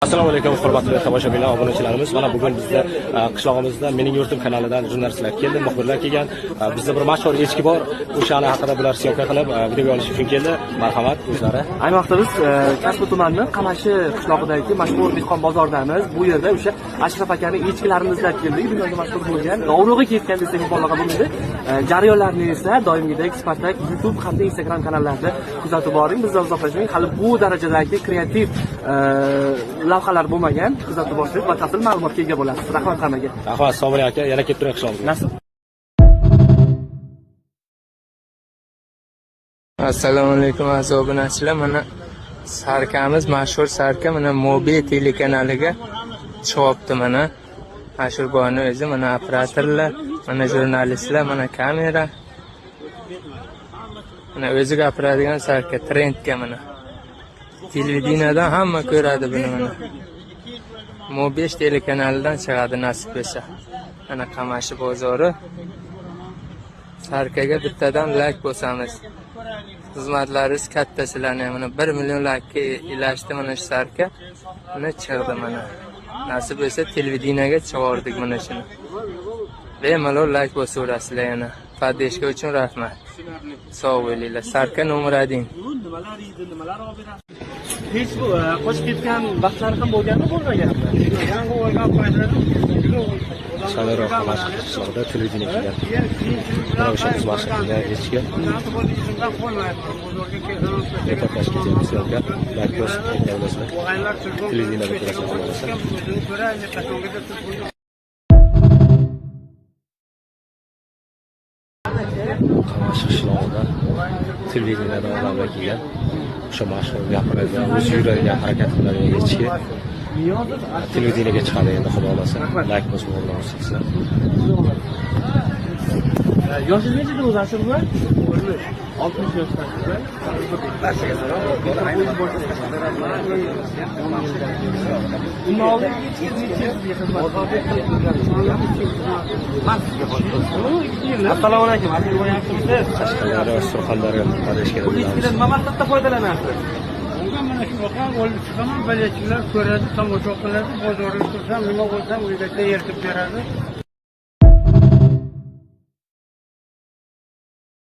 Assalomu alaykum hurmatli tomoshabinlar, obunachilarimiz. Mana bugun bizda qishlog'imizda Mening yurtim kanalidan jurnalistlar keldi, muxbirlar kelgan. Bizda bir mashhur echki bor. O'shani haqida bular syomka qilib video olish uchun keldi. Marhamat o'zlari. Ayni vaqtda biz Kasbi tumanining Qamashi qishlog'idagi mashhur dehqon bozordamiz. Bu yerda o'sha Ashraf akaning echkilarimizlar keldik. Dunyoga mashhur bo'lgan, dovrug'i ketgan desak mubolag'a bo'lmaydi. Jarayonlarni esa doimgidek Spartak YouTube hamda Instagram kanallarida kuzatib boring. Bizdan uzoqlashmang. Hali bu darajadagi kreativ lavhalar bo'lmagan, kuzatib borsangiz batafsil ma'lumotga ega bo'lasiz. Rahmat hammaga. Rahmat Sobir aka, yana kelib turing qishlog'imizga. Nasib. Assalomu alaykum aziz obunachilar. Mana Sarkamiz, mashhur Sarka mana Mobi telekanaliga chiqibdi mana. Mashhur bo'g'ani o'zi, mana operatorlar, mana jurnalistlar, mana kamera. Mana o'zi gapiradigan Sarka trendga mana. Televideniyadan hamma ko'radi buni mana. Mo5 telekanalidan chiqadi nasib bo'lsa. Mana Qamashi bozori. Sarkaga bittadan like bosamiz. Xizmatlaringiz katta sizlarni. Mana 1 million like ilashdi mana shu Sarka. Mana chiqdi mana. Nasib bo'lsa televideniyaga chiqardik mana shuni. Bemalol like bosaverasizlar yana. Podдержка uchun rahmat. Sog' bo'linglar. Sarka nomerading. Hech bu qochib ketgan vaqtlari ham bo'lganmi, bo'lmaganmi? Shayroq Qamashi qishlog'ida televideniya kelgan. Mana o'sha biz mashhur qilgan echki. Reportaj ketyapmiz sizlarga. Like bosib ketganingizlar. Televideniyada ko'rasizlar. Qamashi qishlog'ida televideniyada odamlar kelgan. O'sha mashhur gapiradigan, o'zi yuradigan, harakat qiladigan echki televideniyaga chiqadi endi xudo xolasa. Like bosib o'rnansizlar. Yoshingiz nechida o'zi Ashraf? 60 yoshdansizlar. Assalomu alaykum. Qashqadaryo, Surxondaryo podeshkada bo'lamiz. Nima maqsadda foydalanasiz? Mana shu yoqqa olib chiqaman, balyachilar ko'radi, tomosha qiladi, bozorga tursam, nima bo'lsam uyda eritib beradi.